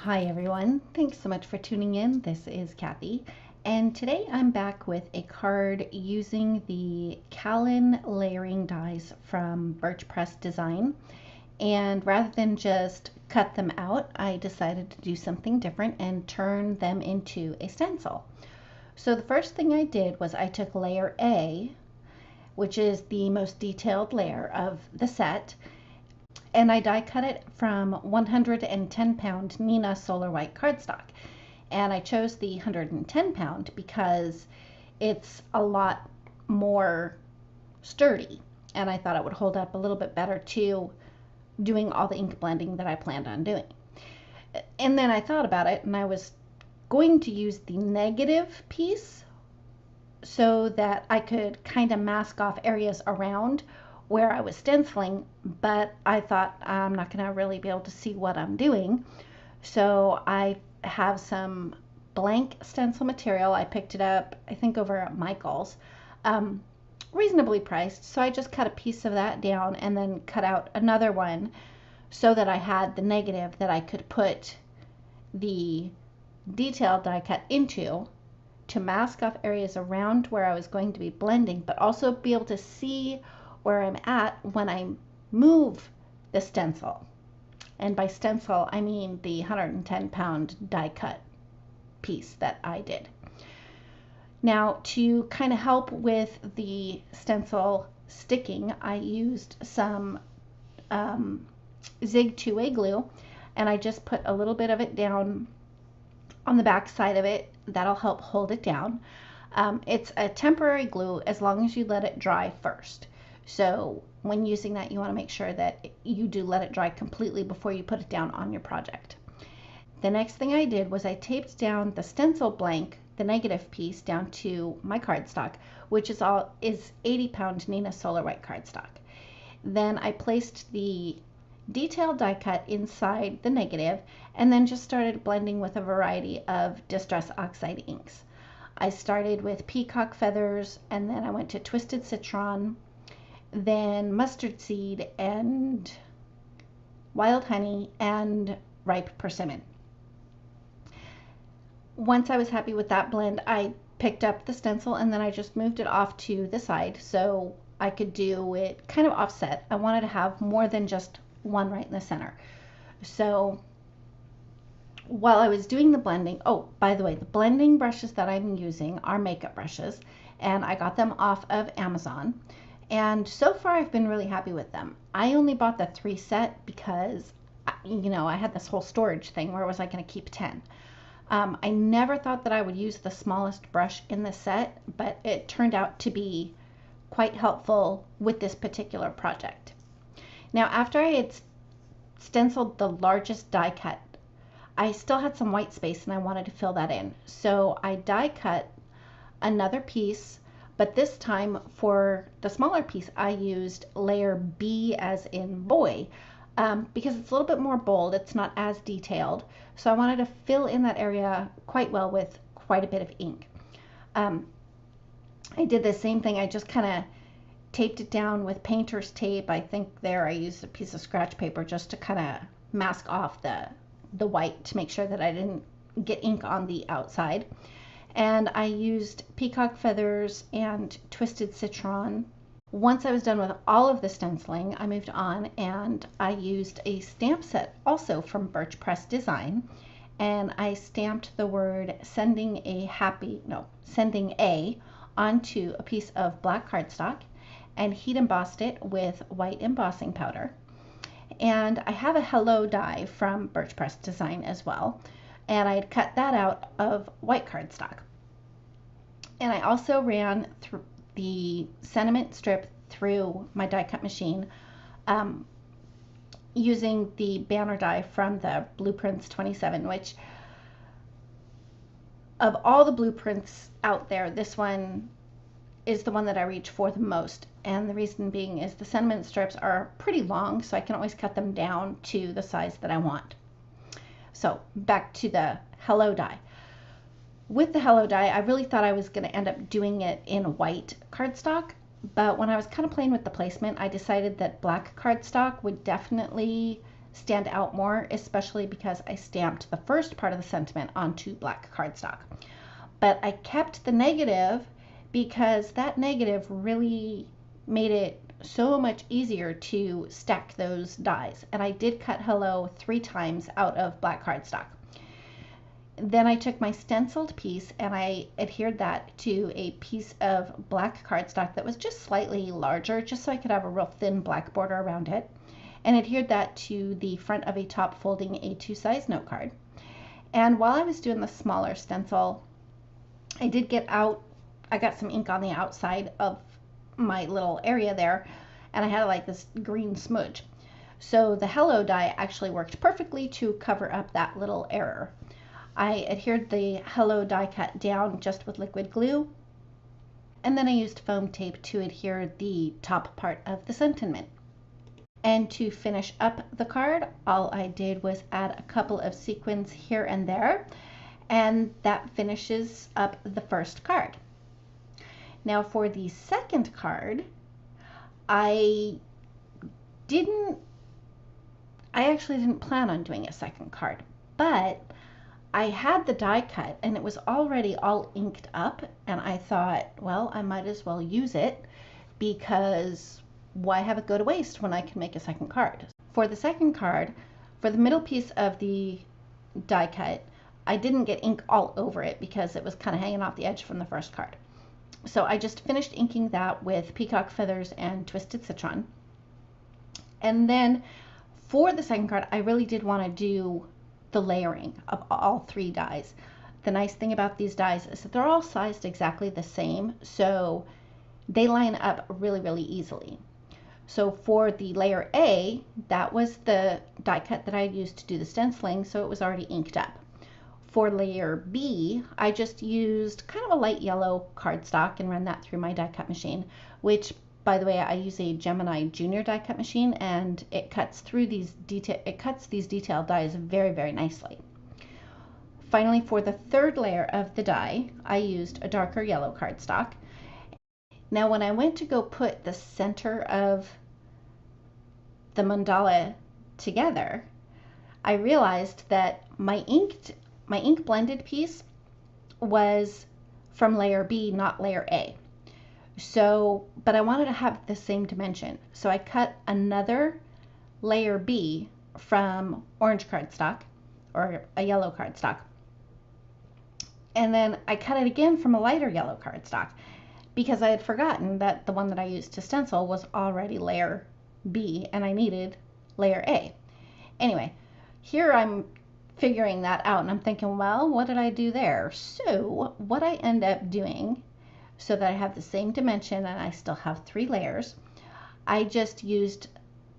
Hi everyone, thanks so much for tuning in. This is Kathy, and today I'm back with a card using the Calen layering dies from Birch Press Design. And rather than just cut them out, I decided to do something different and turn them into a stencil. So the first thing I did was I took layer A, which is the most detailed layer of the set, and I die cut it from 110 pound Nina Solar White cardstock. And I chose the 110 pound because it's a lot more sturdy, and I thought it would hold up a little bit better to doing all the ink blending that I planned on doing. And then I thought about it, and I was going to use the negative piece so that I could kind of mask off areas around where I was stenciling, but I thought I'm not going to really be able to see what I'm doing. So I have some blank stencil material. I picked it up, I think, over at Michael's, reasonably priced. So I just cut a piece of that down and then cut out another one so that I had the negative that I could put the detail that I cut into to mask off areas around where I was going to be blending, but also be able to see where I'm at when I move the stencil. And by stencil, I mean the 110 pound die cut piece that I did. Now, to kind of help with the stencil sticking, I used some Zig 2A glue, and I just put a little bit of it down on the back side of it. That'll help hold it down. It's a temporary glue as long as you let it dry first. So when using that, you want to make sure that you do let it dry completely before you put it down on your project. The next thing I did was I taped down the stencil blank, the negative piece, down to my cardstock, which is 80 pound Nina Solar White cardstock. Then I placed the detailed die cut inside the negative, and then just started blending with a variety of Distress Oxide inks. I started with peacock feathers, and then I went to twisted citron, then mustard seed and wild honey and ripe persimmon. Once I was happy with that blend, I picked up the stencil and then I just moved it off to the side so I could do it kind of offset. I wanted to have more than just one right in the center. So while I was doing the blending, oh, by the way, the blending brushes that I'm using are makeup brushes, and I got them off of Amazon. And so far I've been really happy with them. I only bought the 3 set because, I had this whole storage thing where was I going to keep 10. I never thought that I would use the smallest brush in the set, but it turned out to be quite helpful with this particular project. Now, after I had stenciled the largest die cut, I still had some white space and I wanted to fill that in. So I die cut another piece, but this time for the smaller piece, I used layer B as in boy, because it's a little bit more bold. It's not as detailed. So I wanted to fill in that area quite well with quite a bit of ink. I did the same thing. I just kind of taped it down with painter's tape. I think there I used a piece of scratch paper just to kind of mask off the white to make sure that I didn't get ink on the outside. And I used peacock feathers and twisted citron. Once I was done with all of the stenciling, I moved on and I used a stamp set also from Birch Press Design, and I stamped the word sending A onto a piece of black cardstock and heat embossed it with white embossing powder. And I have a hello die from Birch Press Design as well, and I had cut that out of white cardstock. And I also ran through the sentiment strip through my die cut machine using the banner die from the Blueprints 27, which of all the blueprints out there, this one is the one that I reach for the most. And the reason being is the sentiment strips are pretty long, so I can always cut them down to the size that I want. So back to the hello die. With the hello die, I really thought I was going to end up doing it in white cardstock, but when I was kind of playing with the placement, I decided that black cardstock would definitely stand out more, especially because I stamped the first part of the sentiment onto black cardstock. But I kept the negative because that negative really made it so much easier to stack those dies. And I did cut hello 3 times out of black cardstock. Then I took my stenciled piece and I adhered that to a piece of black cardstock that was just slightly larger, just so I could have a real thin black border around it, and adhered that to the front of a top folding A2 size note card. And while I was doing the smaller stencil, I got some ink on the outside of my little area there, and I had like this green smudge. So the hello die actually worked perfectly to cover up that little error. I adhered the hello die cut down just with liquid glue, and then I used foam tape to adhere the top part of the sentiment. And to finish up the card, all I did was add a couple of sequins here and there, and that finishes up the first card. Now for the second card, I actually didn't plan on doing a second card, but I had the die cut and it was already all inked up, and I thought, well, I might as well use it, because why have it go to waste when I can make a second card? For the second card, for the middle piece of the die cut, I didn't get ink all over it because it was kind of hanging off the edge from the first card. So I just finished inking that with peacock feathers and twisted citron. And then for the second card, I really did want to do the layering of all 3 dies. The nice thing about these dies is that they're all sized exactly the same, so they line up really, really easily. So for the layer A, that was the die cut that I used to do the stenciling, so it was already inked up. For layer B, I just used kind of a light yellow cardstock and ran that through my die cut machine, which, by the way, I use a Gemini Junior die cut machine, and it cuts these detailed dies very, very nicely. Finally, for the third layer of the die, I used a darker yellow cardstock. Now, when I went to go put the center of the mandala together, I realized that my ink blended piece was from layer B, not layer A. So, but I wanted to have the same dimension. So I cut another layer B from orange cardstock, or a yellow cardstock. And then I cut it again from a lighter yellow cardstock, because I had forgotten that the one that I used to stencil was already layer B and I needed layer A. Anyway, here I'm figuring that out and I'm thinking, well, what did I do there? So what I end up doing, so that I have the same dimension and I still have 3 layers, I just used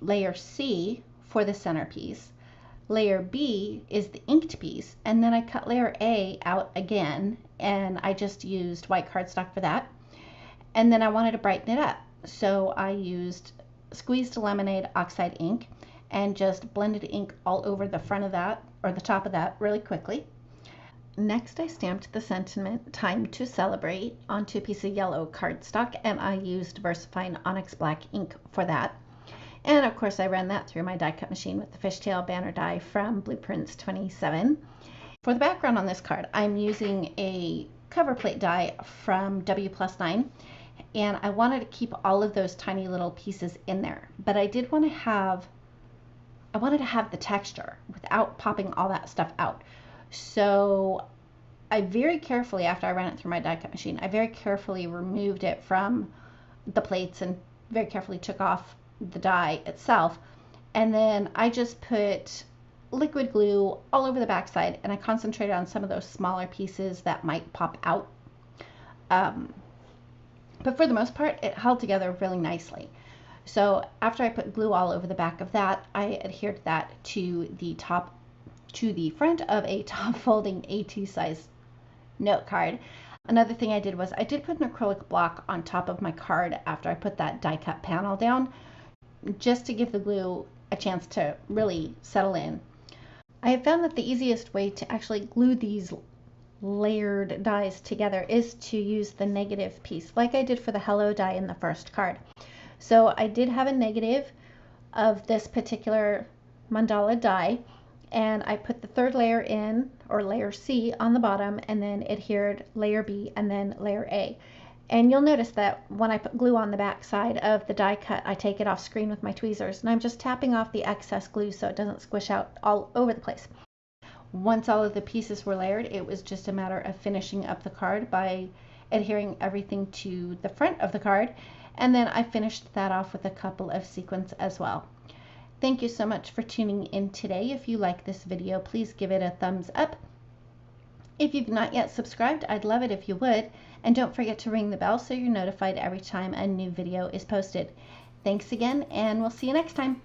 layer C for the centerpiece. Layer B is the inked piece, and then I cut layer A out again, and I just used white cardstock for that. And then I wanted to brighten it up, so I used squeezed lemonade oxide ink and just blended ink all over the front of that, or the top of that, really quickly. Next, I stamped the sentiment "Time to Celebrate" onto a piece of yellow cardstock, and I used VersaFine Onyx Black ink for that. And of course, I ran that through my die cut machine with the fishtail banner die from Blueprints 27. For the background on this card, I'm using a cover plate die from W+9, and I wanted to keep all of those tiny little pieces in there, but I wanted to have the texture without popping all that stuff out. So I very carefully, after I ran it through my die cut machine, I very carefully removed it from the plates and very carefully took off the die itself. And then I just put liquid glue all over the backside, and I concentrated on some of those smaller pieces that might pop out. But for the most part, it held together really nicely. So after I put glue all over the back of that, I adhered that to the front of a top folding A2 size note card. Another thing I did was I did put an acrylic block on top of my card after I put that die cut panel down, just to give the glue a chance to really settle in. I have found that the easiest way to actually glue these layered dies together is to use the negative piece, like I did for the hello die in the first card. So I did have a negative of this particular mandala die, and I put the third layer in, or layer C, on the bottom, and then adhered layer B and then layer A. And you'll notice that when I put glue on the back side of the die cut, I take it off screen with my tweezers, and I'm just tapping off the excess glue so it doesn't squish out all over the place. Once all of the pieces were layered, it was just a matter of finishing up the card by adhering everything to the front of the card, and then I finished that off with a couple of sequins as well. Thank you so much for tuning in today. If you like this video, please give it a thumbs up. If you've not yet subscribed, I'd love it if you would, and don't forget to ring the bell so you're notified every time a new video is posted. Thanks again, and we'll see you next time.